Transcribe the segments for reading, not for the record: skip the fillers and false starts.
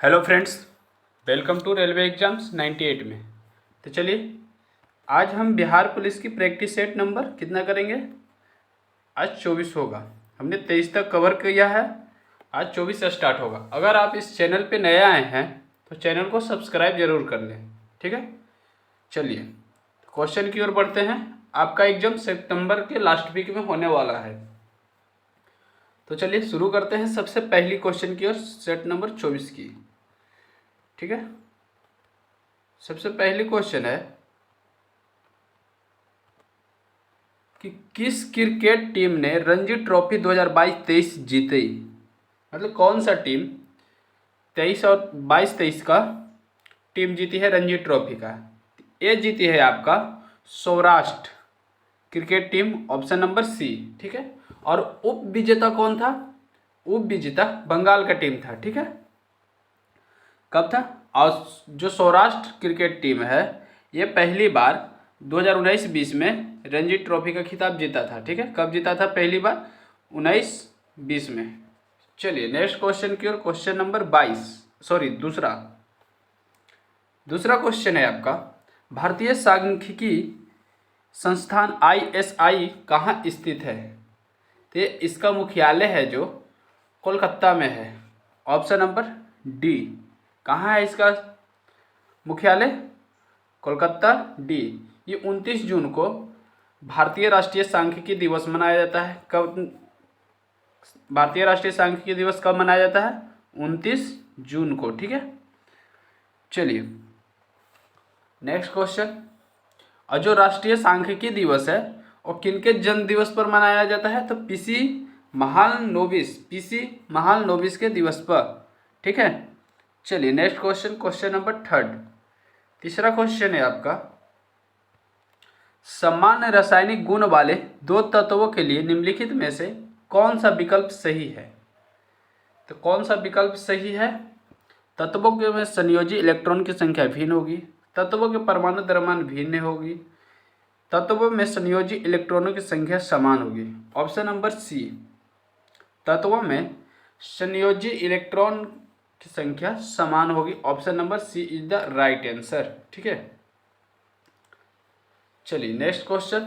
Hello friends, welcome to railway exams 98 में। तो चलिए आज हम बिहार पुलिस की प्रैक्टिस सेट नंबर कितना करेंगे। आज 24 होगा। हमने 23 तक कवर किया है, आज 24 से स्टार्ट होगा। अगर आप इस चैनल पे नए आए हैं तो चैनल को सब्सक्राइब जरूर कर लें, ठीक है। चलिए क्वेश्चन की ओर बढ़ते हैं। आपका एग्जाम सितंबर के लास्ट वीक में होने वाला है, तो चलिए शुरू करते हैं सबसे पहली क्वेश्चन की ओर, सेट नंबर 24 की, ठीक है। सबसे पहली क्वेश्चन है कि किस क्रिकेट टीम ने रणजी ट्रॉफी 2022-23 जीती। मतलब कौन सा टीम 23 और 22-23 का टीम जीती है रणजी ट्रॉफी का। ये जीती है आपका Saurashtra cricket team, option number C, ठीक है। और उप विजेता कौन था? उप विजेता बंगाल का टीम था, ठीक है। कब था? और जो सौराष्ट्र क्रिकेट टीम है ये पहली बार 2019-20 में रणजी ट्रॉफी का खिताब जीता था, ठीक है। कब जीता था? पहली बार 19-20 में। चलिए नेक्स्ट क्वेश्चन की ओर, क्वेश्चन नंबर 22, सॉरी दूसरा क्वेश्चन है आपका, भारतीय सांख्यिकी संस्थान ISI कहाँ स्थित है? तो इसका मुख्यालय है जो कोलकाता में है, ऑप्शन नंबर डी। कहाँ है इसका मुख्यालय? कोलकाता, डी। ये 29 जून को भारतीय राष्ट्रीय सांख्यिकी दिवस मनाया जाता है। कब भारतीय राष्ट्रीय सांख्यिकी दिवस कब मनाया जाता है? 29 जून को, ठीक है। चलिए नेक्स्ट क्वेश्चन, और जो राष्ट्रीय सांख्यिकी दिवस है और किनके जन्म दिवस पर मनाया जाता है? तो पीसी महालनोबिस के दिवस पर, ठीक है। चलिए नेक्स्ट क्वेश्चन, क्वेश्चन नंबर 3, तीसरा क्वेश्चन है आपका, समान रासायनिक गुण वाले दो तत्वों के लिए निम्नलिखित में से कौन सा विकल्प सही है? तो कौन सा विकल्प सही है? तत्वों के में संयोजी इलेक्ट्रॉन की संख्या भिन्न होगी, तत्वों के परमाणु द्रव्यमान भिन्न होगी, तत्वों में संयोजी इलेक्ट्रॉनों की संख्या समान होगी, ऑप्शन नंबर सी। तत्वों में संयोजी इलेक्ट्रॉन की संख्या समान होगी, option number C is the right answer, ठीक है। चलिए नेक्स्ट क्वेश्चन,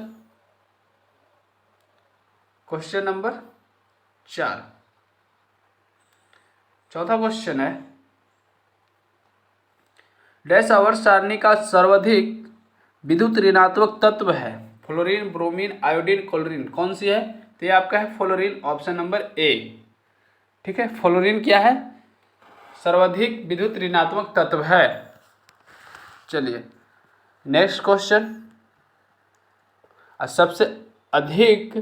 क्वेश्चन नंबर 4, चौथा क्वेश्चन है, डैश आवर्त सारणी का सर्वाधिक विद्युत ऋणात्मक तत्व है? फ्लोरीन, ब्रोमीन, आयोडीन, क्लोरीन, कौन सी है? तो ये आपका है फ्लोरीन, ऑप्शन नंबर ए, ठीक है। फ्लोरीन क्या है? सर्वाधिक विद्युत ऋणात्मक तत्व है। चलिए नेक्स्ट क्वेश्चन, सबसे अधिक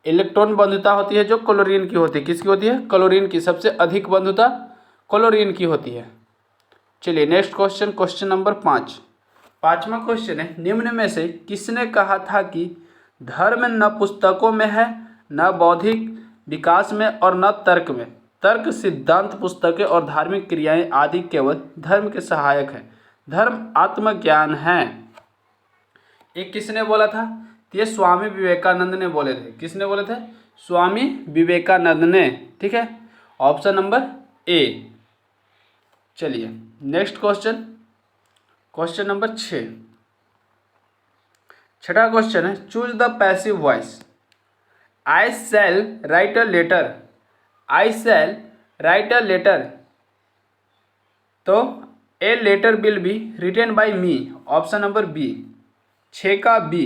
इलेक्ट्रॉन बंधुता होती है जो क्लोरीन की होती है। किसकी होती है? क्लोरीन की। सबसे अधिक बंधुता क्लोरीन की होती है। चलिए नेक्स्ट क्वेश्चन, क्वेश्चन नंबर 5, पांचवा क्वेश्चन है, निम्न में से किसने कहा था कि धर्म न पुस्तकों में है, न बौद्धिक विकास में और न तर्क में। तर्क, सिद्धांत, पुस्तकें और धार्मिक क्रियाएं आदि केवल धर्म के सहायक हैं, धर्म आत्मज्ञान है। ये किसने बोला था? ये स्वामी विवेकानंद ने बोले थे। किसने बोले थे? स्वामी विवेकानंद ने, ठीक है। Option number A. चलिए नेक्स्ट क्वेश्चन, क्वेश्चन नंबर 6, छठा क्वेश्चन है, choose the passive voice. I shall write a letter, I shall write a letter, तो a letter will be written by me, option number B. 6 का B,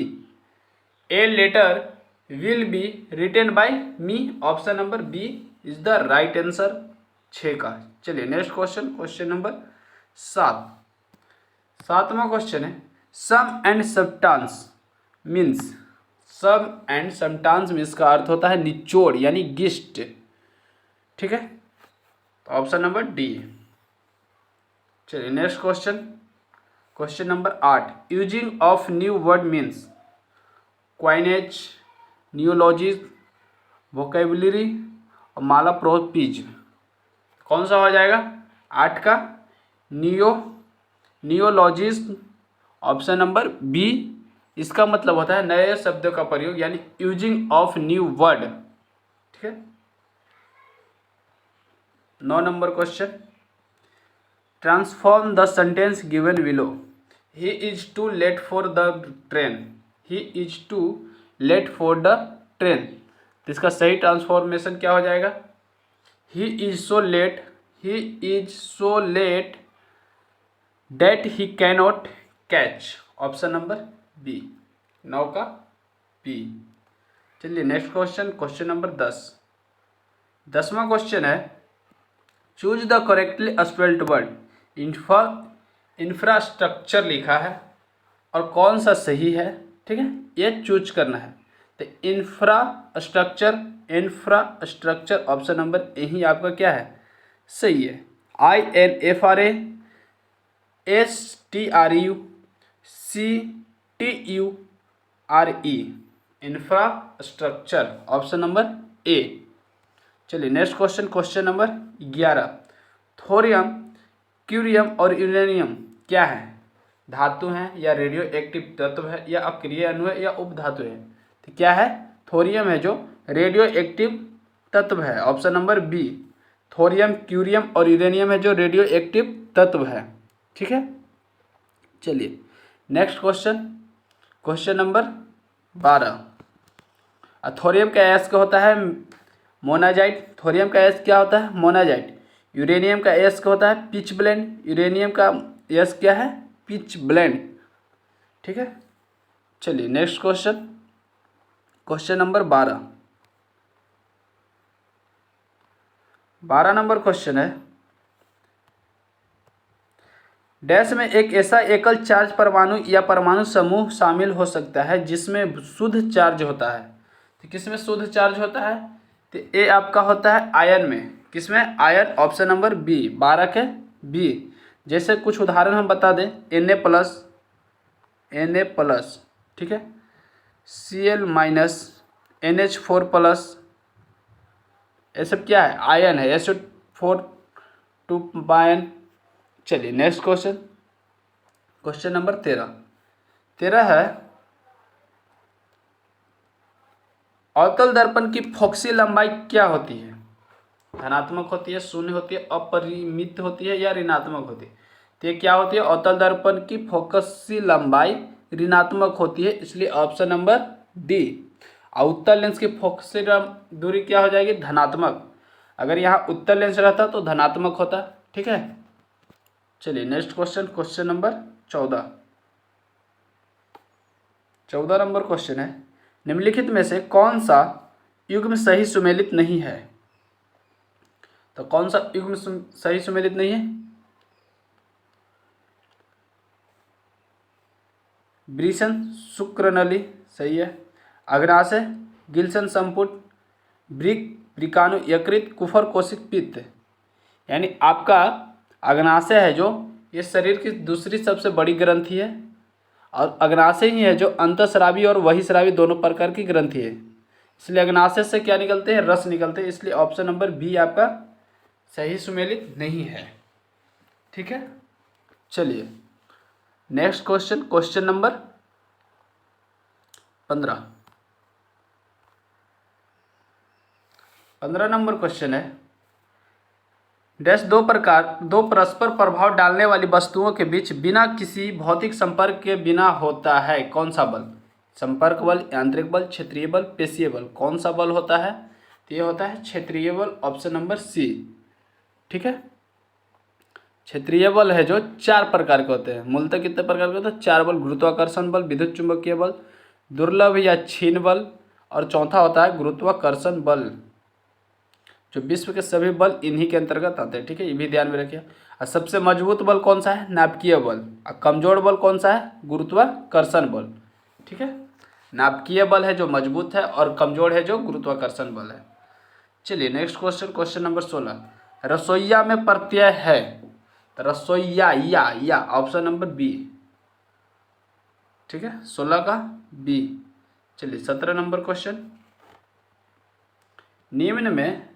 a letter will be written by me, option number B is the right answer 6 का। चलिए next question, question number 7, सातवां question है, sum and substance means, sum and substance means का अर्थ होता है निचोड़ यानी गिस्ट, ठीक है। तो ऑप्शन नंबर डी। चलिए next question, question number 8, using of new word means coinage, neologies, vocabulary और मालाप्रोपीज, कौन सा हो जाएगा? 8 का नियोलॉजिज्म, ऑप्शन नंबर बी। इसका मतलब होता है नए शब्दों का प्रयोग यानी यूजिंग ऑफ न्यू वर्ड, ठीक है। 9 number question, transform the sentence given below. He is too late for the train. He is too late for the train, तो इसका सही ट्रांसफॉर्मेशन क्या हो जाएगा? He is so late, he is so late that he cannot catch. Option number B, 9 का B. चलिए next question, question number 10। 10वां question है, choose the correctly spelled word. Infrastructure लिखा है और कौन सा सही है, ठीक है, ये चूज करना है। तो infrastructure, infrastructure option number A ही आपका क्या है, सही है। INFRASTRUCTURE, infrastructure option number A. चलिए next question, question number 11। Thorium, curium और यूरेनियम क्या है? धातु हैं या रेडियो एक्टिव तत्व है या अक्रिय अणु है या उपधातु है? तो क्या है? थोरियम है जो रेडियो एक्टिव तत्व है, option number B. Thorium, curium और यूरेनियम है जो रेडियो एक्टिव तत्व है, ठीक है। चलिए next question, question number 12। Thorium का एस क्या होता है? मोनाजाइट। थोरियम का एस क्या होता है? मोनाजाइट। यूरेनियम का एस क्या होता है? Pitch blend. यूरेनियम का एस क्या है? पिच ब्लेंड, ठीक है। चलिए next question, question number 12। 12 number question है, डैश में एक ऐसा एकल चार्ज परमाणु या परमाणु समूह शामिल हो सकता है जिसमें शुद्ध चार्ज होता है। तो किसमें शुद्ध चार्ज होता है? तो ए आपका होता है आयन में। किसमें? आयन, ऑप्शन नंबर बी, 12 के बी। जैसे कुछ उदाहरण हम बता दें, Na+, ठीक है, Cl-, NH4+, ये सब क्या है? आयन है, SO4 2 आयन। चलिए नेक्स्ट क्वेश्चन, क्वेश्चन नंबर 13 है, अवतल दर्पण की फोकसी लंबाई क्या होती है? धनात्मक होती है, शून्य होती है, अपरिमित होती है या ऋणात्मक होती है? तो ये क्या होती है? अवतल दर्पण की फोकसी लंबाई ऋणात्मक होती है, इसलिए ऑप्शन नंबर डी। उत्तल लेंस की फोकसी दूरी क्या हो जाएगी? धनात्मक। अगर यहाँ उत्तल लेंस रहता तो धनात्मक होता, ठीक है। चलिए next question, question number 14 number question है, निम्नलिखित में से कौन सा युग्म सही सुमेलित नहीं है? तो कौन सा युग्म सही सुमेलित नहीं है? ब्रिसन शुक्रनली सही है। अग्नाशय, गिल्सन संपुट, ब्रिकाणु यकृत, कुफर कोशिक पित्त। यानी आपका अग्नाशय है जो, ये शरीर की दूसरी सबसे बड़ी ग्रंथि है और अग्नाशय ही है जो अंतःस्रावी और बहिःस्रावी दोनों प्रकार की ग्रंथि है। इसलिए अग्नाशय से क्या निकलते हैं? रस निकलते हैं, इसलिए ऑप्शन नंबर बी आपका सही सुमेलित नहीं है, ठीक है। चलिए next question, question number 15। 15 number question है, डैश दो परस्पर प्रभाव डालने वाली वस्तुओं के बीच बिना किसी भौतिक संपर्क के बिना होता है, कौन सा बल? संपर्क बल, यांत्रिक बल, क्षेत्रीय बल, पेशीय बल, कौन सा बल होता है? तो ये होता है क्षेत्रीय बल, ऑप्शन नंबर सी, ठीक है। क्षेत्रीय बल है जो 4 प्रकार के होते हैं। मूलतः कितने प्रकार के होते हैं? 4 बल, गुरुत्वाकर्षण बल, विद्युत चुंबकीय बल, दुर्लभ या क्षीण बल, और चौथा होता है गुरुत्वाकर्षण बल। जो विश्व के सभी बल इन्हीं के अंतर्गत आते हैं, ठीक है, ये भी ध्यान में रखिए। और सबसे मजबूत बल कौन सा है? नाभिकीय बल। और कमजोर बल कौन सा है? गुरुत्वाकर्षण बल, ठीक है। नाभिकीय बल है जो मजबूत है और कमजोर है जो गुरुत्वाकर्षण बल है। चलिए नेक्स्ट क्वेश्चन, क्वेश्चन नंबर 16। रसोईया में प्रत्यय है, तो रसोईया या ऑप्शन नंबर बी, ठीक है, 16 का बी। चलिए 17 नंबर क्वेश्चन, निम्न में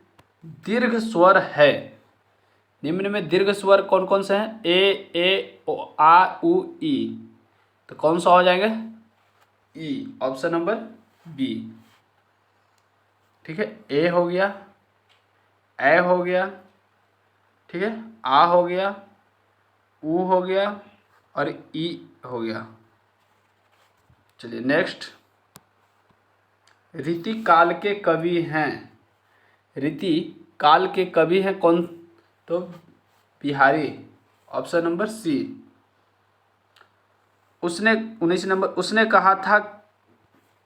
दीर्घ स्वर है, निम्न में दीर्घ स्वर कौन कौन से हैं? ए ओ आ उ ई, तो कौन सा हो जाएगा? ई, ऑप्शन नंबर बी, ठीक है। ए हो गया, ए हो गया, ठीक है, आ हो गया, ऊ हो गया और ई हो गया। चलिए नेक्स्ट, रीति काल के कवि हैं। रीति काल के कवि हैं कौन? तो बिहारी, ऑप्शन नंबर सी। उसने 19 नंबर, उसने कहा था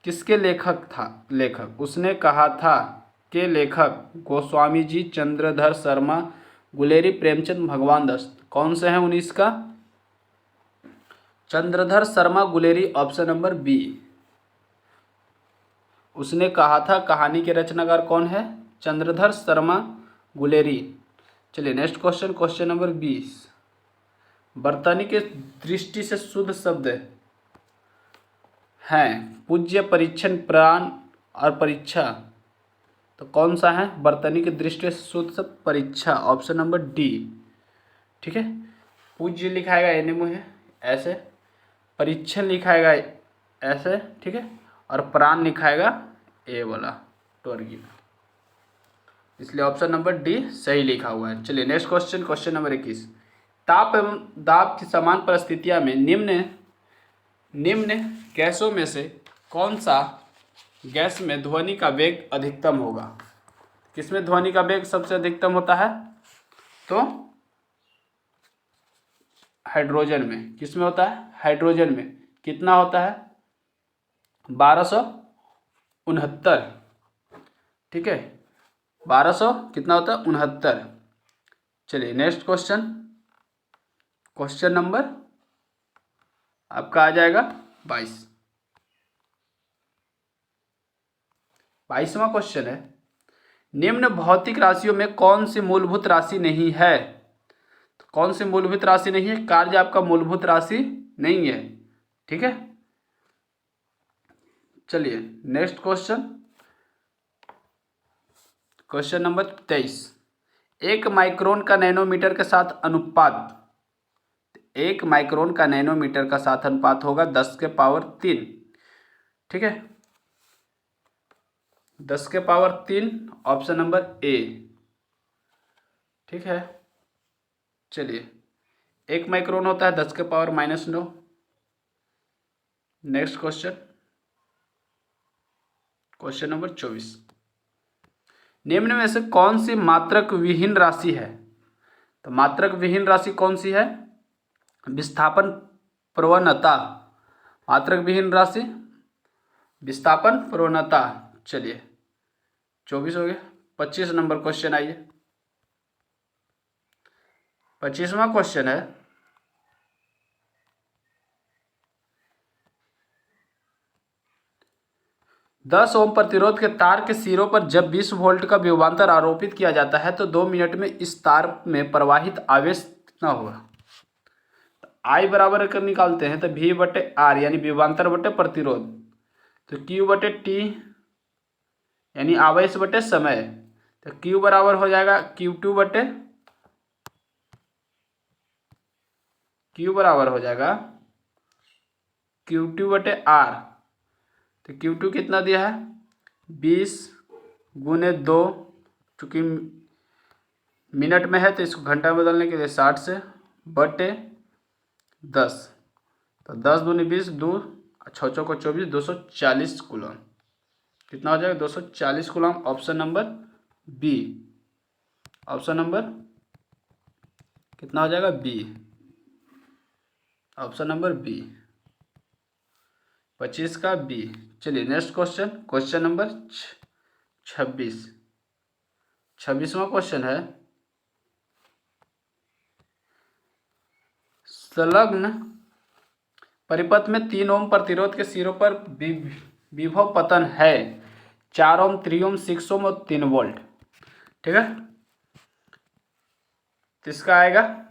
किसके लेखक था? लेखक उसने कहा था के लेखक गोस्वामी जी, चंद्रधर शर्मा, गुलेरी, प्रेमचंद, भगवान दास। कौन से हैं 19 का? Chandradhar Sharma, Guleri, option number B. उसने कहा था कहानी के रचनाकार कौन है? चंद्रधर शर्मा, गुलेरी। चलिए नेक्स्ट क्वेश्चन, क्वेश्चन नंबर 20। वर्तनी के दृष्टि से शुद्ध शब्द हैं पूज्य, परीक्षण, प्राण और परीक्षा। तो कौन सा है वर्तनी की दृष्टि से शुद्ध शब्द? परीक्षा, ऑप्शन नंबर डी। ठीक है, पूज्य लिखाएगा एनिमो है ऐसे, परीक्षण लिखाएगा ऐसे, ठीक है, और प्राण लिखाएगा ए वाला टोर्गी, इसलिए ऑप्शन नंबर डी सही लिखा हुआ है। चलिए नेक्स्ट क्वेश्चन, क्वेश्चन नंबर 21। ताप एवं दाब की समान परिस्थितियां में निम्न गैसों में से कौन सा गैस में ध्वनि का वेग अधिकतम होगा? किसमें ध्वनि का वेग सबसे अधिकतम होता है? तो हाइड्रोजन में। किसमें होता है? हाइड्रोजन में। कितना होता है? 1269। ठीक है, 1200 कितना होता है? 69। चलिए नेक्स्ट क्वेश्चन, क्वेश्चन नंबर आपका आ जाएगा 22वां क्वेश्चन है, निम्न भौतिक राशियों में कौन सी मूलभूत राशि नहीं है? तो कौन सी मूलभूत राशि नहीं है? कार्य आपका मूलभूत राशि नहीं है। ठीक है, चलिए next question, question number 23। 1 micron का नैनोमीटर के साथ अनुपात, 1 माइक्रोन का नैनोमीटर का साथ अनुपात होगा 10⁻3। ठीक है, 10⁻3, ऑप्शन नंबर ए। ठीक है, चलिए 1 माइक्रोन होता है 10⁻−9। Next question, question number 24। निम्न में से कौन सी मात्रक विहीन राशि है? तो मात्रक विहीन राशि कौन सी है? विस्थापन प्रवणता, मात्रक विहीन राशि विस्थापन प्रवणता। चलिए 24 हो गया। 25 नंबर क्वेश्चन आइए। 25वां क्वेश्चन है, दस ओम प्रतिरोध के तार के सिरों पर जब 20 वोल्ट का विभवांतर आरोपित किया जाता है तो 2 मिनट में इस तार में प्रवाहित आवेश कितना होगा? आई बराबर कर निकालते हैं तो V/R यानी विभवांतर बटे प्रतिरोध, तो Q/T यानी आवेश बटे समय, तो Q बराबर हो जाएगा Q2 बटे Q बराबर हो जाएगा Q2/R। तो Q2 कितना दिया है? 20/2, चूँकि मिनट में है तो इसको घंटा में बदलने के लिए 60 से बटे 10, तो 10 दूनी 20, 2 6 को 24, 240 कूलम। कितना हो जाएगा? 240 coulomb, option number B. Option number कितना हो जाएगा? बी, ऑप्शन नंबर बी, 25 का बी। चलिए नेक्स्ट क्वेश्चन, क्वेश्चन नंबर 26। 26वां क्वेश्चन है, संलग्न परिपथ में 3 ओम प्रतिरोध के सिरों पर विभव पतन है 4 ओम, 3 ओम, 6 ओम और 3 वोल्ट। ठीक है, तो इसका आएगा,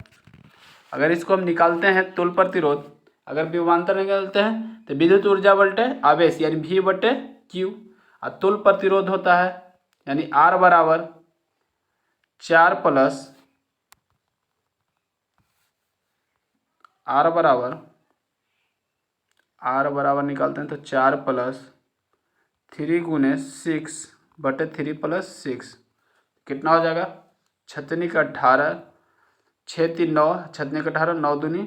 अगर इसको हम निकालते हैं तुल प्रतिरोध, अगर विभवांतर निकालते हैं तो विद्युत ऊर्जा बटे आवेश यानी V/Q, और तुल प्रतिरोध होता है यानी R बराबर 4 प्लस R बराबर निकालते हैं तो 4 + 3 × 6/3 + 6 कितना हो जाएगा? 36 का 18, 6 3 9, छतने का 18, 9 दूनी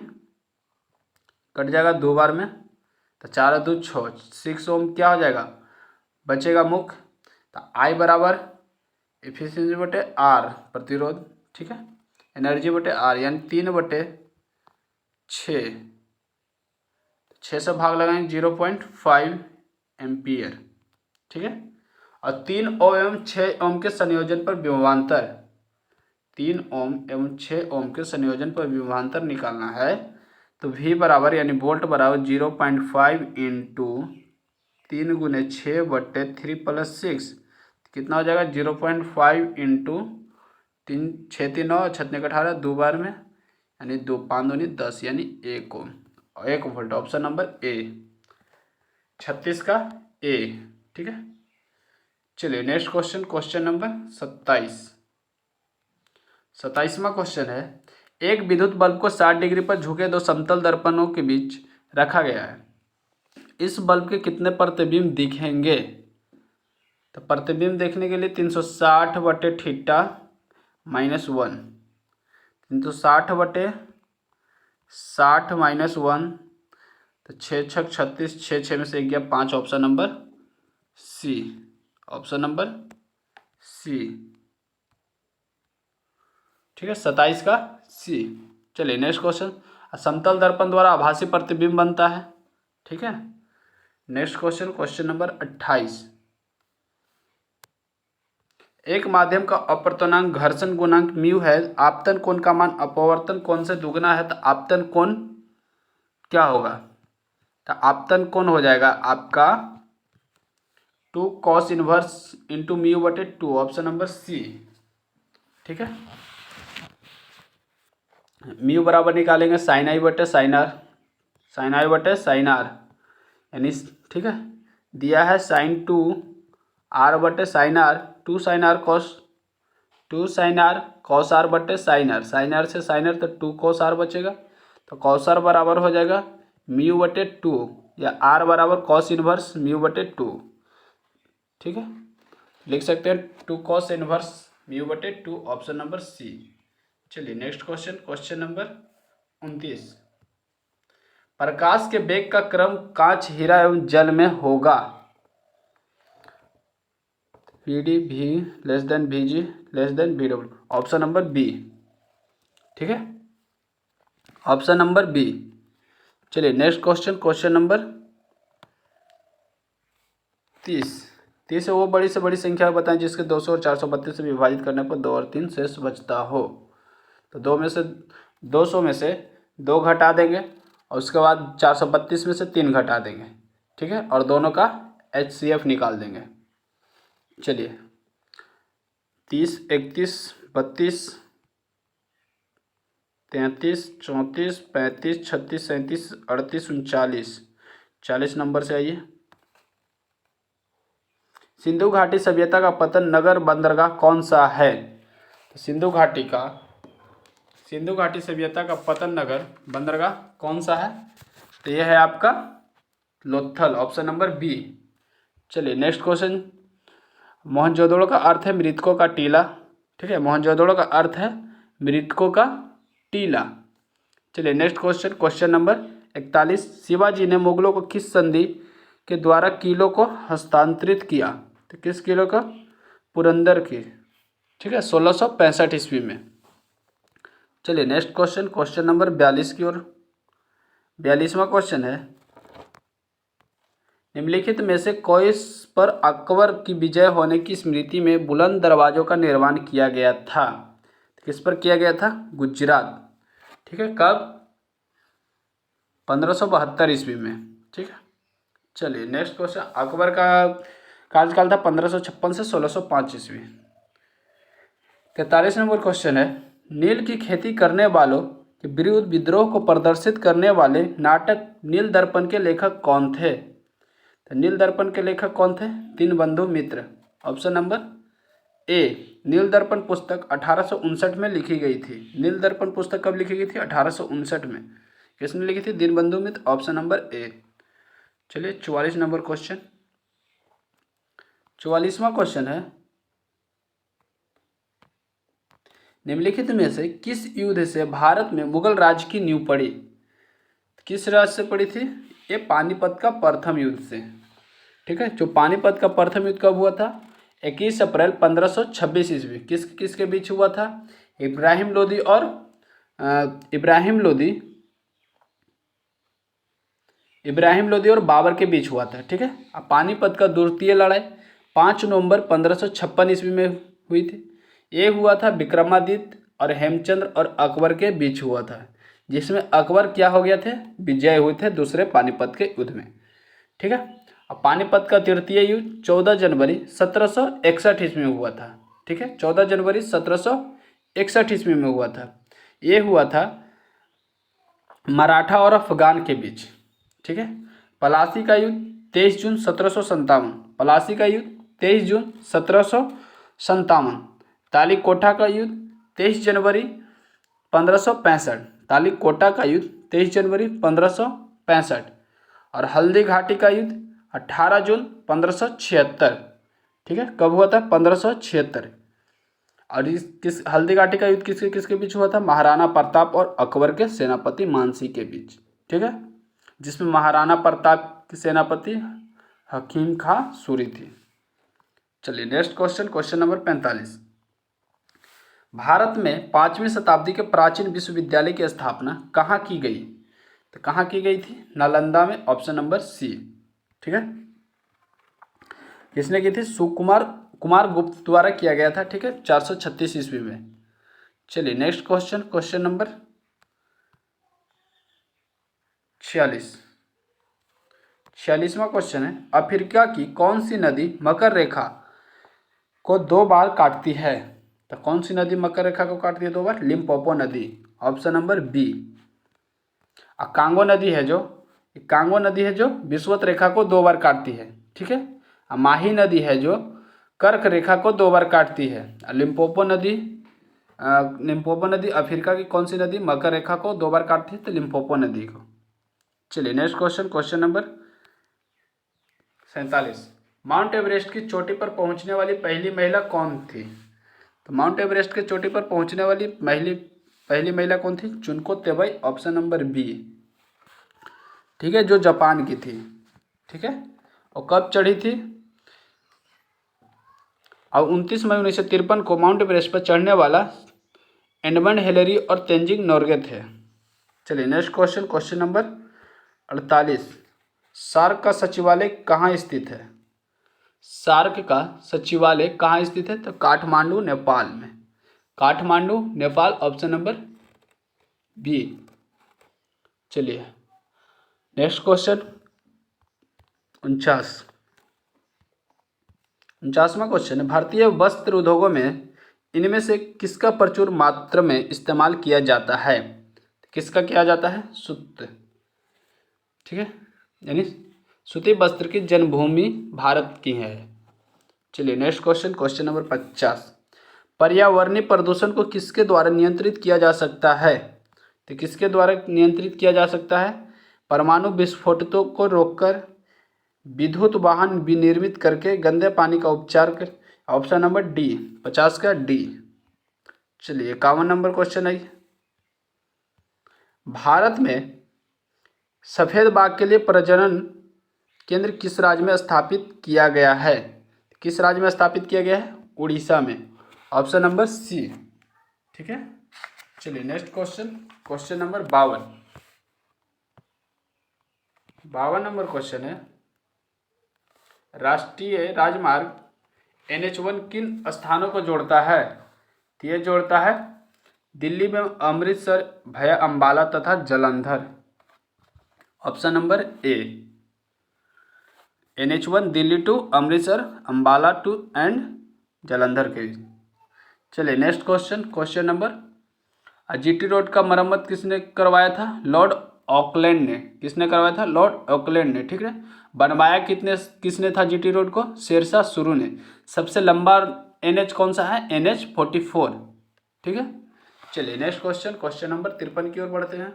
कट जाएगा 2 बार में, तो 4 2 6, 6 ओम क्या हो जाएगा, बचेगा मुख। तो आई बराबर एफिशिएंसी बटे आर प्रतिरोध, ठीक है, एनर्जी बटे आर, यानी 3/6, 6 से भाग लगाएंगे 0.5 एम्पियर, ठीक है। और 3 ओम एवं 6 ओम के संयोजन पर विभवांतर, 3 ओम एवं 6 ओम के संयोजन पर विभवांतर निकालना है। तो V बराबर यानी वोल्ट बराबर 0.5 इंटू 3 × 6/3 + 6, कितना हो जाएगा 0.5 इंटू 6 3 9, छतने का 18, 2 बार में, यानी 2 5 दूनी 10, यानी 1 ohm, 1 volt. Option number A 36 का ए, ठीक है। चलिए नेक्स्ट क्वेश्चन, क्वेश्चन नंबर 27वां क्वेश्चन है, एक विद्युत बल्ब को 60 डिग्री पर झुके दो समतल दर्पणों के बीच रखा गया है, इस बल्ब के कितने प्रतिबिंब दिखेंगे। तो प्रतिबिंब देखने के लिए 360/θ - 1, 360/60 - 1, तो 6 6 36, 6 6 में से 1 गया 5, option number C, option number C, ठीक है, 27 का सी। चलिए नेक्स्ट क्वेश्चन, समतल दर्पण द्वारा आभासी प्रतिबिंब बनता है, ठीक है। नेक्स्ट क्वेश्चन, क्वेश्चन नंबर 28, एक माध्यम का अपवर्तनांक घर्षण गुणांक म्यू है, आपतन कोण का मान अपवर्तन कोण से दुगना है, तो आपतन कोण क्या होगा, तो आपतन कोण हो जाएगा आपका 2 cos inverse into μ/2, option number C, ठीक है। म्यू बराबर निकालेंगे sin i/sin r, sin i/sin r, यानी ठीक है, दिया है sin 2 r/sin r, 2 sin r cos, 2 sin r cos r/sin r, sin r से sin r तो 2 cos r बचेगा, तो cos r बराबर हो जाएगा μ/2, या r बराबर cos इनवर्स μ/2, ठीक है, लिख सकते हैं 2 cos inverse μ/2, option number C. चलिए नेक्स्ट क्वेश्चन, क्वेश्चन नंबर 29, प्रकाश के वेग का क्रम कांच, हीरा एवं जल में होगा, Vd V less than Vg less than Vw, option number B, ठीक है, ऑप्शन नंबर बी। चलिए नेक्स्ट क्वेश्चन, क्वेश्चन नंबर 30 है, वो बड़ी से बड़ी संख्या बताएं जिसके 200 और 432 से विभाजित करने पर 2 और 3 शेष बचता हो। तो 200 में से 2 घटा देंगे, और उसके बाद 432 में से 3 घटा देंगे, ठीक है, और दोनों का HCF निकाल देंगे। चलिए 30 31 32 33 34 35 36 37 38 39, 40 नंबर से आइए। सिंधु घाटी सभ्यता का पतन नगर बंदरगाह कौन सा है, तो सिंधु घाटी सभ्यता का पतन नगर बंदरगाह कौन सा है, तो यह है आपका लोथल, ऑप्शन नंबर बी। चलिए नेक्स्ट क्वेश्चन, मोहनजोदड़ो का अर्थ है मृतकों का टीला, ठीक है, मोहनजोदड़ो का अर्थ है मृतकों का टीला। चलिए next question, question number 41, Shivaji ने मुगलों को किस संधि के द्वारा किलों को हस्तांतरित किया, तो किस किलो का, पुरंदर की, ठीक है, 1665 ईस्वी में। चलिए नेक्स्ट क्वेश्चन, क्वेश्चन नंबर 42 की ओर, 42वां क्वेश्चन है, निम्नलिखित में से किस पर अकबर की विजय होने की स्मृति में बुलंद दरवाजों का निर्माण किया गया था, किस पर किया गया था, गुजरात, ठीक है, कब, 1572 ईस्वी में, ठीक है। चलिए नेक्स्ट क्वेश्चन, अकबर का कार्यकाल था 1556 से 1605 ईस्वी। 43 नंबर क्वेश्चन है, नील की खेती करने वालों के विरुद्ध विद्रोह को प्रदर्शित करने वाले नाटक नील दर्पण के लेखक कौन थे, तो नील दर्पण के लेखक कौन थे, दीनबंधु मित्र, ऑप्शन नंबर ए। नील दर्पण पुस्तक 1859 में लिखी गई थी, नील दर्पण पुस्तक कब लिखी गई थी, 1859 में, किसने लिखी थी, दीनबंधु मित्र, ऑप्शन नंबर ए। चलिए 44 नंबर क्वेश्चन, 44वां क्वेश्चन है, निम्नलिखित में से किस युद्ध से भारत में मुगल राज्य की नींव पड़ी? किस राज्य से पड़ी थी? ये पानीपत का प्रथम युद्ध से। ठीक है, जो पानीपत का प्रथम युद्ध कब हुआ था? 21 अप्रैल 1526 ईस्वी। किसके बीच हुआ था? इब्राहिम लोदी और बाबर के बीच हुआ था। ठीक है, अब पानीपत का द्वितीय लड़ाई 5 नवंबर 1556 ईस्वी में हुई थी। ये हुआ था विक्रमादित्य और हेमचंद्र और अकबर के बीच हुआ था, जिसमें अकबर क्या हो गया थे? विजय हुए थे दूसरे पानीपत के युद्ध में। ठीक है, अब पानीपत का तृतीय युद्ध 14 जनवरी 1761 ईस्वी में हुआ था। ठीक है, 14 जनवरी 1761 ईस्वी में हुआ था। ये हुआ था मराठा और अफगान के बीच। ठीक है, प्लासी का युद्ध 23 जून 1757। प्लासी का युद्ध 23 जून 1757। तालीकोटा का युद्ध 23 जनवरी 1565। तालीकोटा का युद्ध 23 जनवरी 1565 और हल्दी घाटी का युद्ध 18 जून 1576। ठीक है, कब हुआ था? 1576। और किस हल्दी घाटी का युद्ध किसके किसके बीच हुआ था? महाराणा प्रताप और अकबर के सेनापति मानसी के बीच। ठीक है, जिसमें महाराणा प्रताप की सेनापति हकीम खां सूरी थी। चलिए next question, question number 45। Bharat में 5वीं शताब्दी के प्राचीन विश्वविद्यालय की स्थापना कहाँ की गई? तो कहाँ की गई थी? नालंदा में, ऑप्शन नंबर सी। ठीक है, किसने की थी? कुमार गुप्त द्वारा किया गया था। ठीक है, 436 ईस्वी में। चलिए नेक्स्ट क्वेश्चन, क्वेश्चन नंबर 46वां क्वेश्चन है, अफ्रीका की कौन सी नदी मकर रेखा को 2 बार काटती है? तो कौन सी नदी मकर रेखा को काटती है 2 बार? लिम्पोपो नदी, ऑप्शन नंबर बी। कांगो नदी है जो विषुवत रेखा को 2 बार काटती है। ठीक है, माही नदी है जो कर्क रेखा को 2 बार काटती है। लिम्पोपो नदी अफ्रीका की कौन सी नदी मकर रेखा को 2 बार काटती है? तो लिम्पोपो नदी को। चलिए next question, question number 47। Mount Everest की चोटी पर पहुंचने वाली पहली महिला कौन थी? तो माउंट एवरेस्ट की चोटी पर पहुंचने वाली पहली महिला कौन थी? चुनको तेबई, ऑप्शन नंबर बी। ठीक है, जो जापान की थी। ठीक है, और कब चढ़ी थी? और 29 मई 1953 को माउंट एवरेस्ट पर चढ़ने वाला एडमंड हिलेरी और तेंजिंग नोर्गे थे। चलिए next question, question number 48। SAARC का सचिवालय कहाँ स्थित है? सार्क का सचिवालय कहाँ स्थित है? तो काठमांडू, नेपाल में। Kathmandu, Nepal, option number B. चलिए नेक्स्ट क्वेश्चन 49वां क्वेश्चन है, भारतीय वस्त्र उद्योगों में इनमें से किसका प्रचुर मात्रा में इस्तेमाल किया जाता है? किसका किया जाता है? सूत। ठीक है, यानी सूती वस्त्र की जन्मभूमि भारत की है। चलिए नेक्स्ट क्वेश्चन, क्वेश्चन नंबर 50। पर्यावरणीय प्रदूषण को किसके द्वारा नियंत्रित किया जा सकता है? तो किसके द्वारा नियंत्रित किया जा सकता है? परमाणु विस्फोटों को रोककर, विद्युत वाहन विनिर्मित करके, गंदे पानी का उपचार कर, ऑप्शन नंबर डी, 50 का डी। चलिए 51 नंबर क्वेश्चन है, भारत में सफ़ेद बाघ के लिए प्रजनन केंद्र किस राज्य में स्थापित किया गया है? किस राज्य में स्थापित किया गया है? उड़ीसा में, ऑप्शन नंबर सी। ठीक है, चलिए next question, question number 52 number question है, राष्ट्रीय राजमार्ग NH1 किन स्थानों को जोड़ता है? तो ये जोड़ता है दिल्ली में अमृतसर, भया अम्बाला तथा Jalandhar, option number A. NH1 Delhi to Amritsar, Ambala to and Jalandhar के बीच। चलिए next question, question number, GT road का मरम्मत किसने करवाया था? लॉर्ड ऑकलैंड ने। किसने करवाया था? लॉर्ड ऑकलैंड ने। ठीक है, बनवाया किसने था GT रोड को? शेरशाह सूरी ने। सबसे लंबा NH कौन सा है? NH44। ठीक है, चलिए नेक्स्ट क्वेश्चन, क्वेश्चन नंबर 53 की ओर बढ़ते हैं।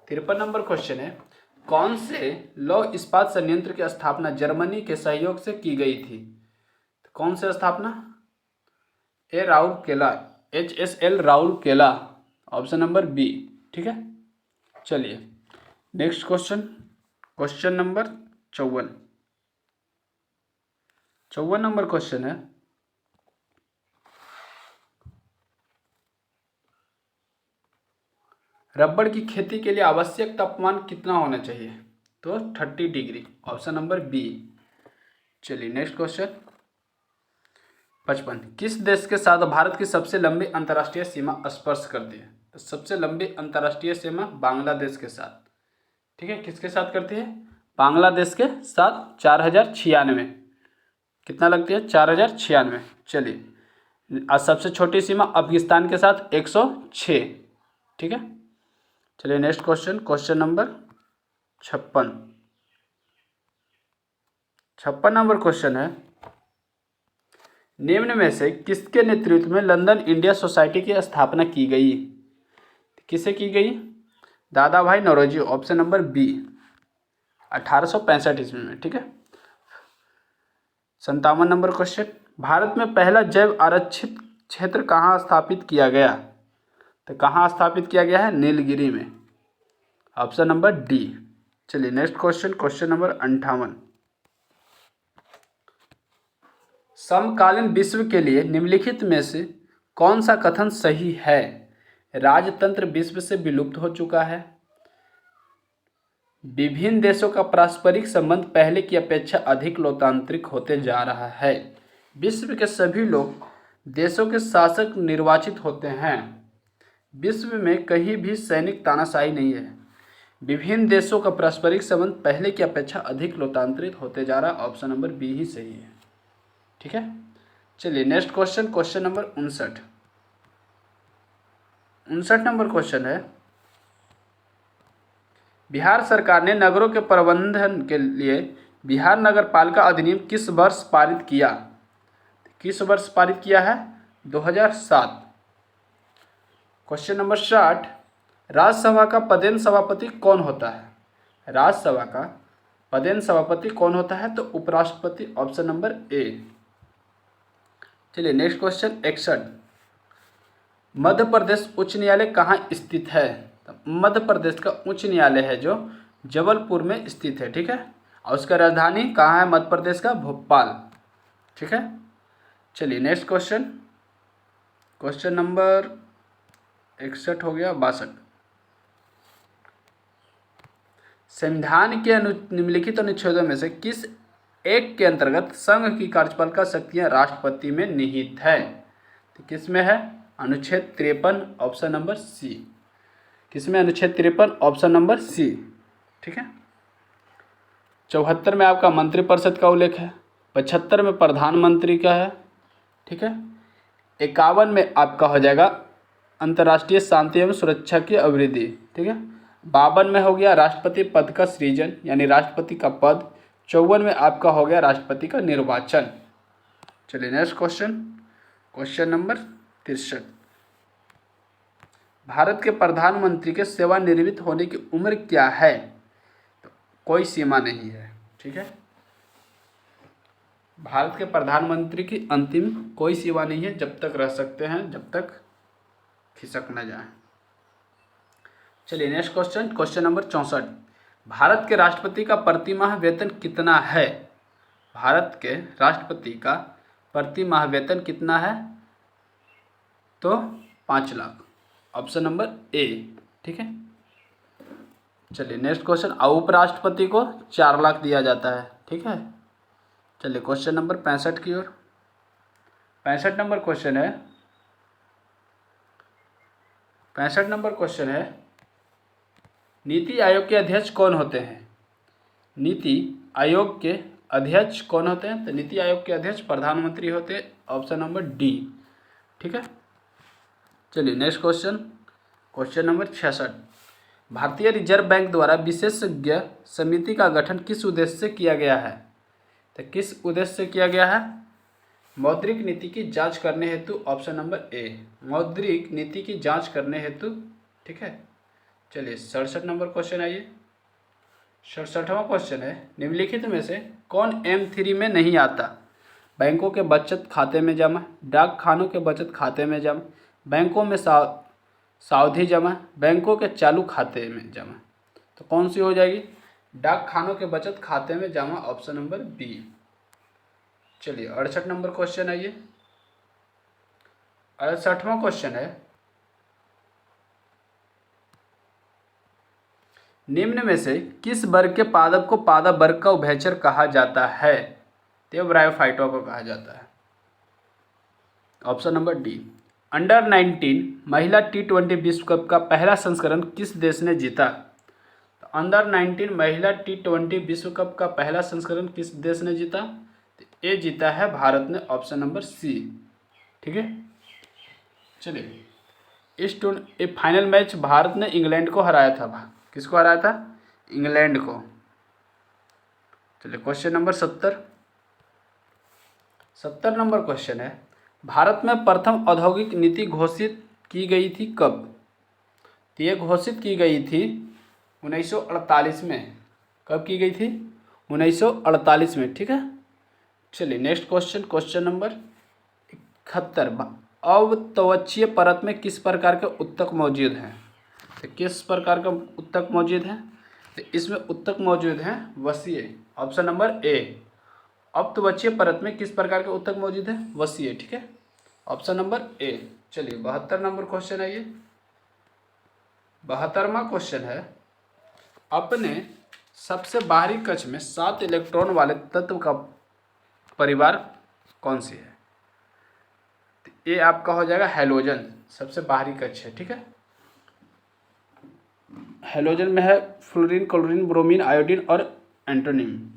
53 नंबर क्वेश्चन है, कौन से लौह इस्पात संयंत्र की स्थापना जर्मनी के सहयोग से की गई थी? कौन से स्थापना? A Rourkela HSL Rourkela, option number B. ठीक है, चलिए next question, question number 54 number question है, रबड़ की खेती के लिए आवश्यक तापमान कितना होना चाहिए? तो 30 डिग्री, ऑप्शन नंबर बी। चलिए नेक्स्ट क्वेश्चन 55, किस देश के साथ भारत की सबसे लंबी अंतर्राष्ट्रीय सीमा स्पर्श करती है? तो सबसे लंबी अंतर्राष्ट्रीय सीमा बांग्लादेश के साथ। ठीक है, किसके साथ करती है? बांग्लादेश के साथ 4096। कितना लगती है? 4096। चलिए, और सबसे छोटी सीमा अफगानिस्तान के साथ 106। ठीक है, चलिए next question, question number 56 number question है, निम्न में से किसके नेतृत्व में लंदन इंडिया सोसाइटी की स्थापना की गई? किसे की गई? दादा भाई नौरोजी, ऑप्शन नंबर बी, 1865 ईस्वी में। ठीक है, 57 नंबर क्वेश्चन, भारत में पहला जैव आरक्षित क्षेत्र कहाँ स्थापित किया गया? तो कहाँ स्थापित किया गया है? नीलगिरी में, ऑप्शन नंबर डी। चलिए नेक्स्ट क्वेश्चन, क्वेश्चन नंबर 58, समकालीन विश्व के लिए निम्नलिखित में से कौन सा कथन सही है? राजतंत्र विश्व से विलुप्त हो चुका है, विभिन्न देशों का पारस्परिक संबंध पहले की अपेक्षा अधिक लोकतांत्रिक होते जा रहा है, विश्व के सभी लोग देशों के शासक निर्वाचित होते हैं, विश्व में कहीं भी सैनिक तानाशाही नहीं है, विभिन्न देशों का पारस्परिक संबंध पहले की अपेक्षा अधिक लोकतांत्रिक होते जा रहा है, ऑप्शन नंबर बी ही सही है। ठीक है, चलिए next question, question number 59 number question है, बिहार सरकार ने नगरों के प्रबंधन के लिए बिहार नगर पालिका अधिनियम किस वर्ष पारित किया? किस वर्ष पारित किया है? 2007। क्वेश्चन नंबर 60, राज्यसभा का पदेन सभापति कौन होता है? राज्यसभा का पदेन सभापति कौन होता है? तो उपराष्ट्रपति, ऑप्शन नंबर ए। चलिए नेक्स्ट क्वेश्चन 61, मध्य प्रदेश उच्च न्यायालय कहाँ स्थित है? तो मध्य प्रदेश का उच्च न्यायालय है जो जबलपुर में स्थित है। ठीक है, और उसका राजधानी कहाँ है मध्य प्रदेश का? भोपाल। ठीक है, चलिए नेक्स्ट क्वेश्चन, क्वेश्चन नंबर 61 हो गया। 62, संविधान के निम्नलिखित अनुच्छेदों में से किस एक के अंतर्गत संघ की कार्यपालिका शक्तियां राष्ट्रपति में निहित है? तो किस में है? अनुच्छेद 53, ऑप्शन नंबर सी। किसमें? अनुच्छेद 53, ऑप्शन नंबर सी। ठीक है, 74 में आपका मंत्रिपरिषद का उल्लेख है, 75 में प्रधानमंत्री का है। ठीक है, 51 में आपका हो जाएगा अंतर्राष्ट्रीय शांति एवं सुरक्षा की अभिवृद्धि। ठीक है, 52 में हो गया राष्ट्रपति पद का सृजन यानी राष्ट्रपति का पद। 54 में आपका हो गया राष्ट्रपति का निर्वाचन। चलिए next question, question number 63, Bharat के प्रधानमंत्री के सेवानिवृत्त होने की उम्र क्या है? तो कोई सीमा नहीं है। ठीक है, भारत के प्रधानमंत्री की अंतिम कोई सीमा नहीं है, जब तक रह सकते हैं, जब तक खिसक न जाए। चलिए next question, question number 64, Bharat के राष्ट्रपति का प्रतिमाह वेतन कितना है? भारत के राष्ट्रपति का प्रतिमाह वेतन कितना है? तो 5 लाख, ऑप्शन नंबर ए। ठीक है, चलिए नेक्स्ट क्वेश्चन, उपराष्ट्रपति को 4 लाख दिया जाता है। ठीक है, चलिए क्वेश्चन नंबर 65 की ओर। 65 नंबर क्वेश्चन है, 65 नंबर क्वेश्चन है, नीति आयोग के अध्यक्ष कौन होते हैं? नीति आयोग के अध्यक्ष कौन होते हैं? तो नीति आयोग के अध्यक्ष प्रधानमंत्री होते हैं, ऑप्शन नंबर डी। ठीक है, चलिए नेक्स्ट क्वेश्चन, क्वेश्चन नंबर 66, भारतीय रिजर्व बैंक द्वारा विशेषज्ञ समिति का गठन किस उद्देश्य से किया गया है? तो किस उद्देश्य से किया गया है? मौद्रिक नीति की जांच करने हेतु, ऑप्शन नंबर ए, मौद्रिक नीति की जांच करने हेतु। ठीक है, चलिए 67 नंबर क्वेश्चन आइए। 67वां क्वेश्चन है, निम्नलिखित में से कौन M3 में नहीं आता? बैंकों के बचत खाते में जमा, डाक खानों के बचत खाते में जमा, बैंकों में सावधि जमा, बैंकों के चालू खाते में जमा। तो कौन सी हो जाएगी? डाक खानों के बचत खाते में जमा, ऑप्शन नंबर बी। चलिए 68 नंबर क्वेश्चन है ये। 68वां क्वेश्चन है, निम्न में से किस वर्ग के पादप को पादप वर्ग का उभयचर कहा जाता है? तो ब्रायोफाइटा को कहा जाता है, ऑप्शन नंबर डी। अंडर 19 महिला T20 विश्व कप का पहला संस्करण किस देश ने जीता? तो अंडर 19 महिला T20 विश्व कप का पहला संस्करण किस देश ने जीता? तो ये जीता है भारत ने, ऑप्शन नंबर सी। ठीक है, चलिए ये फाइनल मैच भारत ने इंग्लैंड को हराया था। किसको हराया था? इंग्लैंड को। चलिए क्वेश्चन नंबर 70 नंबर क्वेश्चन है, भारत में प्रथम औद्योगिक नीति घोषित की गई थी कब? तो ये घोषित की गई थी 1948 में। कब की गई थी? 1948 में। ठीक है, चलिए नेक्स्ट क्वेश्चन, क्वेश्चन नंबर 71। अवत्वचीय परत में किस प्रकार के उत्तक मौजूद हैं? तो किस प्रकार का उत्तक मौजूद है? तो इसमें उत्तक मौजूद हैं वसीय, ऑप्शन नंबर ए। अपत्वचीय परत में किस प्रकार के उत्तक मौजूद है? वसीय। ठीक है, ऑप्शन नंबर ए। चलिए 72 नंबर क्वेश्चन है ये। 72वां क्वेश्चन है, अपने सबसे बाहरी कक्ष में 7 इलेक्ट्रॉन वाले तत्व का परिवार कौन सी है? तो ये आपका हो जाएगा हैलोजन, सबसे बाहरी कक्ष है। ठीक है, हैलोजन में है फ्लोरीन, क्लोरीन, ब्रोमीन, आयोडीन और एंटोनियम।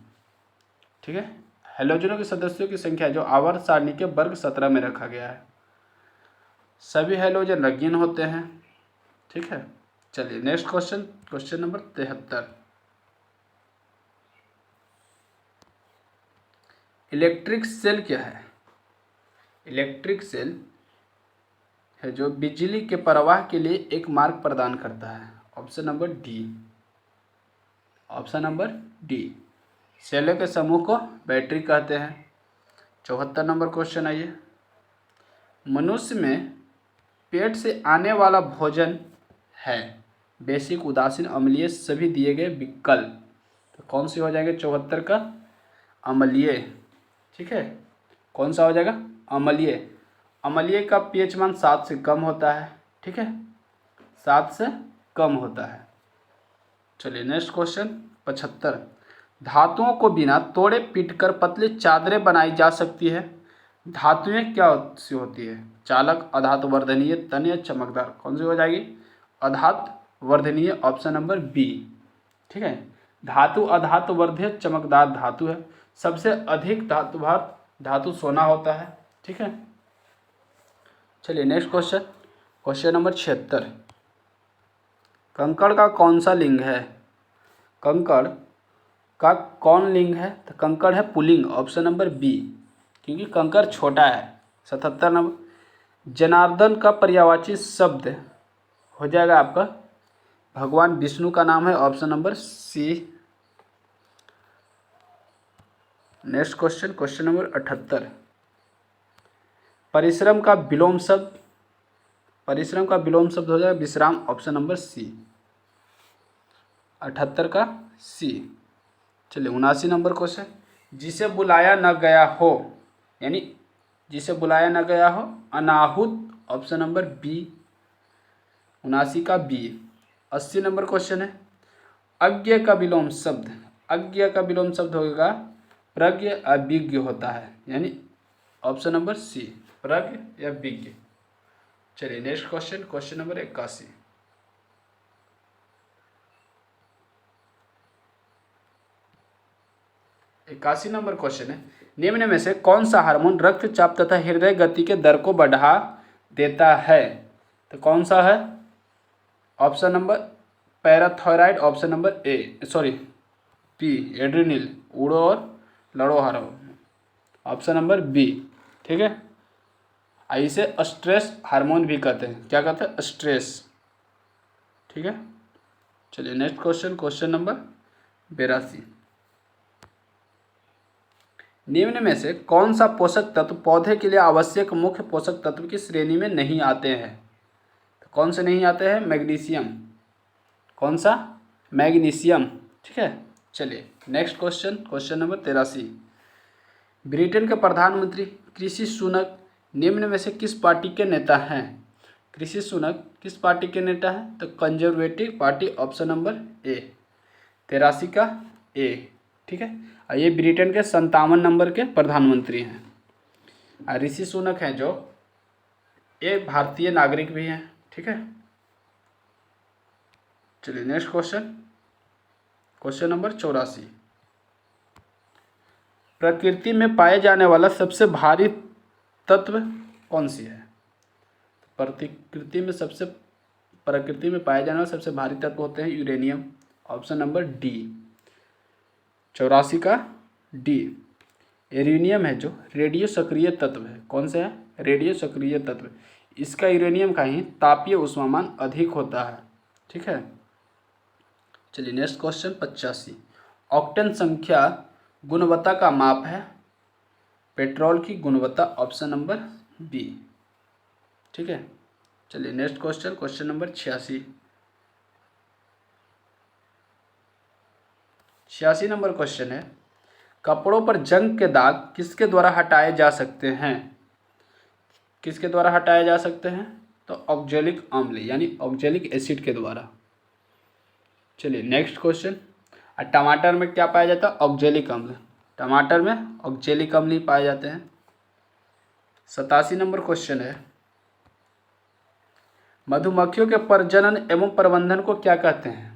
ठीक है, हैलोजनों के सदस्यों की संख्या जो आवर्त सारणी के वर्ग 17 में रखा गया है। सभी हैलोजन रंगीन होते हैं। ठीक है, चलिए next question, question number 73। Electric cell क्या है? इलेक्ट्रिक सेल है जो बिजली के प्रवाह के लिए एक मार्ग प्रदान करता है, option number D. Option number D. सेलों के समूह को बैटरी कहते हैं। 74 नंबर क्वेश्चन आइए, मनुष्य में पेट से आने वाला भोजन है बेसिक, उदासीन, अम्लीय, सभी दिए गए विकल्प। तो कौन सी हो जाएंगे? 74 का अम्लीय। ठीक है, कौन सा हो जाएगा? अम्लीय। अम्लीय का पीएच मान 7 से कम होता है। ठीक है, 7 से कम होता है। चलिए नेक्स्ट क्वेश्चन 75। धातुओं को बिना तोड़े पीटकर पतली चादरें बनाई जा सकती है। धातुएं क्या सी होती है? चालक, अधातु वर्धनीय, तन्य, चमकदार। कौन सी हो जाएगी? अधातु वर्धनीय, ऑप्शन नंबर बी। ठीक है, धातु अधातु वर्ध्य चमकदार धातु है। सबसे अधिक धातु भार धातु सोना होता है। ठीक है, चलिए नेक्स्ट क्वेश्चन, क्वेश्चन नंबर 76। कंकड़ का कौन सा लिंग है? कंकड़ का कौन लिंग है? तो कंकड़ है पुल्लिंग, ऑप्शन नंबर बी, क्योंकि कंकड़ छोटा है। 77 नंबर, जनार्दन का पर्यायवाची शब्द हो जाएगा आपका भगवान विष्णु का नाम है, option number C. Next question, question number 78। परिश्रम का विलोम शब्द, परिश्रम का विलोम शब्द हो जाएगा विश्राम, ऑप्शन नंबर सी। 78 का सी। चलिए 79 नंबर क्वेश्चन, जिसे बुलाया न गया हो, यानी जिसे बुलाया न गया हो, अनाहुत, ऑप्शन नंबर बी। 79 का बी। 80 नंबर क्वेश्चन है, अज्ञ का विलोम शब्द, अज्ञ का विलोम शब्द होगा प्रज्ञ, अभिज्ञ होता है, यानी ऑप्शन नंबर सी, प्रज्ञ या विज्ञ। चलिए next question, question number 81। 81 number question है, निम्न में से कौन सा हार्मोन रक्तचाप तथा हृदय गति के दर को बढ़ा देता है? तो कौन सा है? Option number parathyroid, option number ए, सॉरी पी, एड्रिनल, उड़ो और लड़ो हार्मोन, ऑप्शन नंबर बी। ठीक है, इसे स्ट्रेस हार्मोन भी कहते हैं। क्या कहते हैं? स्ट्रेस। ठीक है, चलिए नेक्स्ट क्वेश्चन, क्वेश्चन नंबर 82। निम्न में से कौन सा पोषक तत्व पौधे के लिए आवश्यक मुख्य पोषक तत्व की श्रेणी में नहीं आते हैं? तो कौन से नहीं आते हैं? मैग्नीशियम। कौन सा? मैग्नीशियम। ठीक है। चलिए next question, question number 83। Britain के प्रधानमंत्री कृषि सुनक निम्न में से किस पार्टी के नेता हैं? कृषि सुनक किस पार्टी के नेता हैं? तो कंजर्वेटिव पार्टी, ऑप्शन नंबर ए। 83 का ए। ठीक है। और ये ब्रिटेन के 57 नंबर के प्रधानमंत्री हैं। और ऋषि सुनक हैं जो ये भारतीय नागरिक भी हैं। ठीक है। चलिए नेक्स्ट क्वेश्चन, क्वेश्चन नंबर 84। प्रकृति में पाए जाने वाला सबसे भारी तत्व कौन सी है? प्रकृति में पाए जाने वाले सबसे भारी तत्व होते हैं यूरेनियम, ऑप्शन नंबर डी। 84 का डी। यूरेनियम है जो रेडियो सक्रिय तत्व है। कौन सा है? रेडियो सक्रिय तत्व। इसका यूरेनियम का ही तापीय ऊष्मामान अधिक होता है। ठीक है। चलिए नेक्स्ट क्वेश्चन 85। ऑक्टेन संख्या गुणवत्ता का माप है पेट्रोल की गुणवत्ता, ऑप्शन नंबर बी। ठीक है। चलिए next question, question number 86। 86 number question है, कपड़ों पर जंग के दाग किसके द्वारा हटाए जा सकते हैं? किसके द्वारा हटाए जा सकते हैं? तो ऑक्जेलिक अम्ल यानी ऑक्जेलिक एसिड के द्वारा। चलिए नेक्स्ट क्वेश्चन। टमाटर में क्या पाया जाता है? ऑक्जेलिक अम्ल। टमाटर में ऑक्जेलिक अम्ल ही पाए जाते हैं। 87 नंबर क्वेश्चन है, मधुमक्खियों के प्रजनन एवं प्रबंधन को क्या कहते हैं?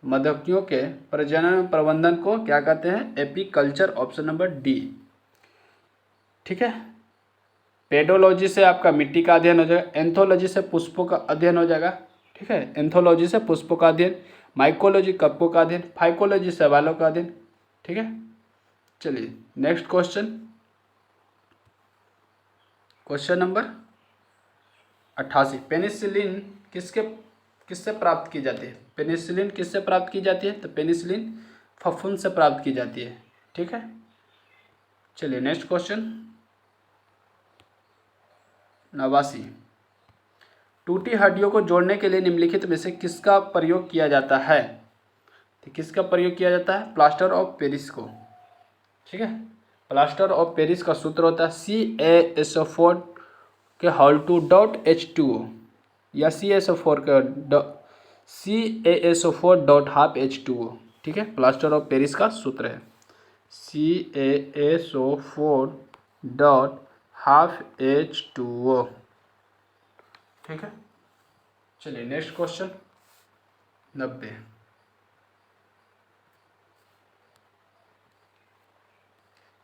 मधुमक्खियों के प्रजनन एवं प्रबंधन को क्या कहते हैं? Apiculture, option number D. ठीक है। पेडोलॉजी से आपका मिट्टी का अध्ययन हो जाएगा, एंथोलॉजी से पुष्पों का अध्ययन हो जाएगा। ठीक है। एंथोलॉजी से पुष्पों का अध्ययन, माइकोलॉजी कप्पों का अध्ययन, फाइकोलॉजी सवालों का अध्ययन। ठीक है। चलिए next question, question number 88। Penicillin किससे प्राप्त की जाती है? पेनिसिलिन किससे प्राप्त की जाती है? तो पेनिसिलिन फफूंद से प्राप्त की जाती है। ठीक है। चलिए नेक्स्ट क्वेश्चन 89। टूटी हड्डियों को जोड़ने के लिए निम्नलिखित में से किसका प्रयोग किया जाता है? तो किसका प्रयोग किया जाता है? प्लास्टर ऑफ पेरिस को। ठीक है। प्लास्टर ऑफ पेरिस का सूत्र होता है CaSO4 के होल टू डॉट H2O या CaSO4 डॉट हाफ H2O। ठीक है। प्लास्टर ऑफ पेरिस का सूत्र है CaSO4 डॉट हाफ H2O। ठीक है। चलिए नेक्स्ट क्वेश्चन 90।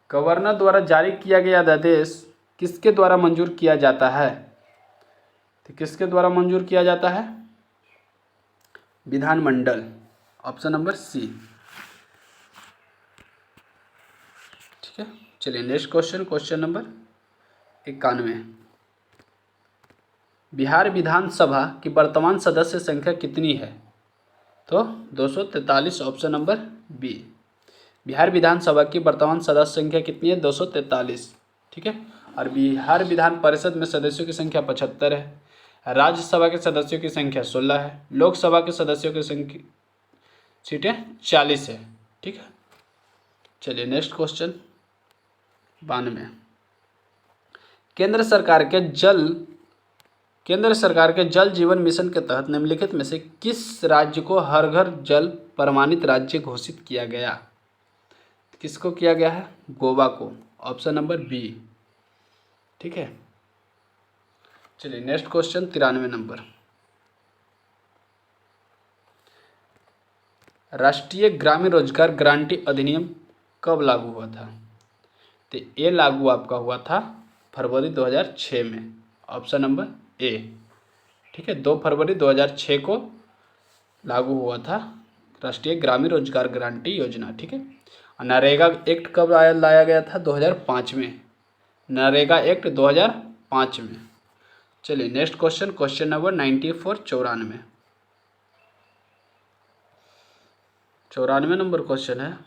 गवर्नर द्वारा जारी किया गया अध्यादेश किसके द्वारा मंजूर किया जाता है? तो किसके द्वारा मंजूर किया जाता है? विधानमंडल, ऑप्शन नंबर सी। ठीक है। चलिए next question, question number 91। Bihar विधानसभा की वर्तमान सदस्य संख्या कितनी है? तो 243, ऑप्शन नंबर बी। बिहार विधानसभा की वर्तमान सदस्य संख्या कितनी है? 243। ठीक है। और बिहार विधान परिषद में सदस्यों की संख्या 75 है, राज्यसभा के सदस्यों की संख्या 16 है, लोकसभा के सदस्यों की संख्या सीटें 40 है। ठीक है। चलिए नेक्स्ट क्वेश्चन 92। केंद्र सरकार के जल जीवन मिशन के तहत निम्नलिखित में से किस राज्य को हर घर जल प्रमाणित राज्य घोषित किया गया? किसको किया गया है? गोवा को, ऑप्शन नंबर बी। ठीक है। चलिए नेक्स्ट क्वेश्चन 93 नंबर। राष्ट्रीय ग्रामीण रोजगार गारंटी अधिनियम कब लागू हुआ था? तो ये लागू आपका हुआ था फरवरी 2006 में, ऑप्शन नंबर ए। ठीक है। 2 फरवरी 2006 को लागू हुआ था राष्ट्रीय ग्रामीण रोजगार गारंटी योजना। ठीक है। और नरेगा एक्ट कब लाया गया था? 2005 में। नरेगा एक्ट 2005 में। चलिए next question, question number 94, 94 number question है,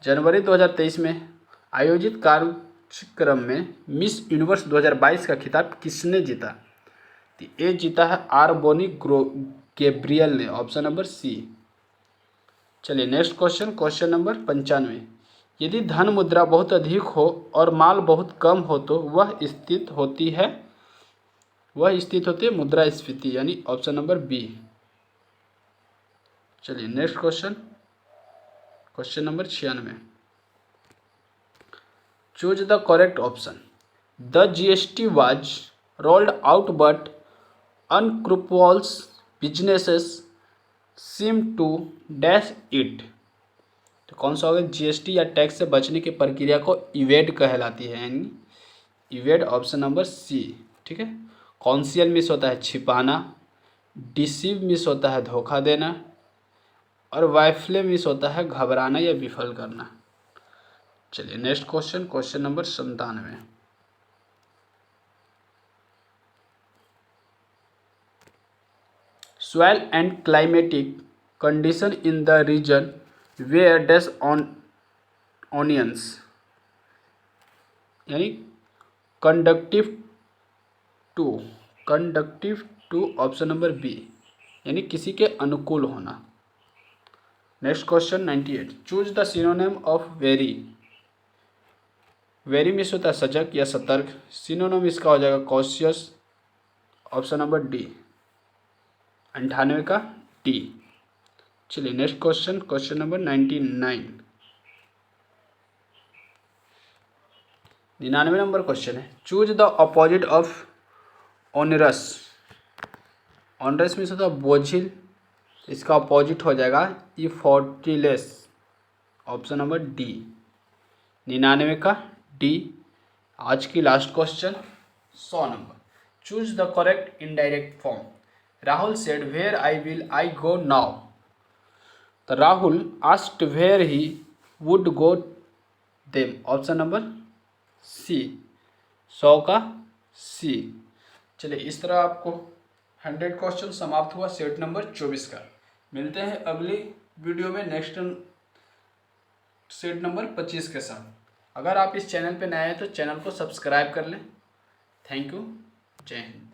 जनवरी 2023 में आयोजित कार्यक्रम में मिस यूनिवर्स 2022 का खिताब किसने जीता? तो ये जीता है आर बोनी गैब्रियल ने, ऑप्शन नंबर सी। चलिए नेक्स्ट क्वेश्चन, क्वेश्चन नंबर 95। यदि धन मुद्रा बहुत अधिक हो और माल बहुत कम हो तो वह स्थित होती है मुद्रास्फीति, यानी ऑप्शन नंबर बी। चलिए next question, question number 96। Choose the correct option. The GST was rolled out but unscrupulous businesses seem to dash it। तो कौन सा होगा? GST या टैक्स से बचने की प्रक्रिया को इवेड कहलाती है, यानी इवेड, ऑप्शन नंबर सी। ठीक है। कॉन्सियल मिस होता है छिपाना, डिसीव मिस होता है धोखा देना, और वाइफले मिस होता है घबराना या विफल करना। चलिए next question, question number 97। Soil and climatic condition in the region where dash on onions, यानी conductive to option number B, यानी किसी के अनुकूल होना। Next question 98। Choose the synonym of very. Very मिस होता है सजग या सतर्क, सिनोनिम इसका हो जाएगा कॉशियस, ऑप्शन नंबर डी। 98 का डी। चलिए next question, question number 99। 99 number question है, choose the opposite of onerous. Onerous means होता है बोझिल, इसका अपोजिट हो जाएगा इफोर्टिलेस, ऑप्शन नंबर डी। 99 का डी। आज की last question 100 number. Choose the correct indirect form. Rahul said where I go now. तो Rahul asked where he would go then, option number C, 100 का सी। चलिए इस तरह आपको 100 क्वेश्चन समाप्त हुआ सेट नंबर 24 का। मिलते हैं अगली वीडियो में नेक्स्ट सेट नंबर 25 के साथ। अगर आप इस चैनल पे नए हैं तो चैनल को सब्सक्राइब कर लें। थैंक यू, जय हिंद।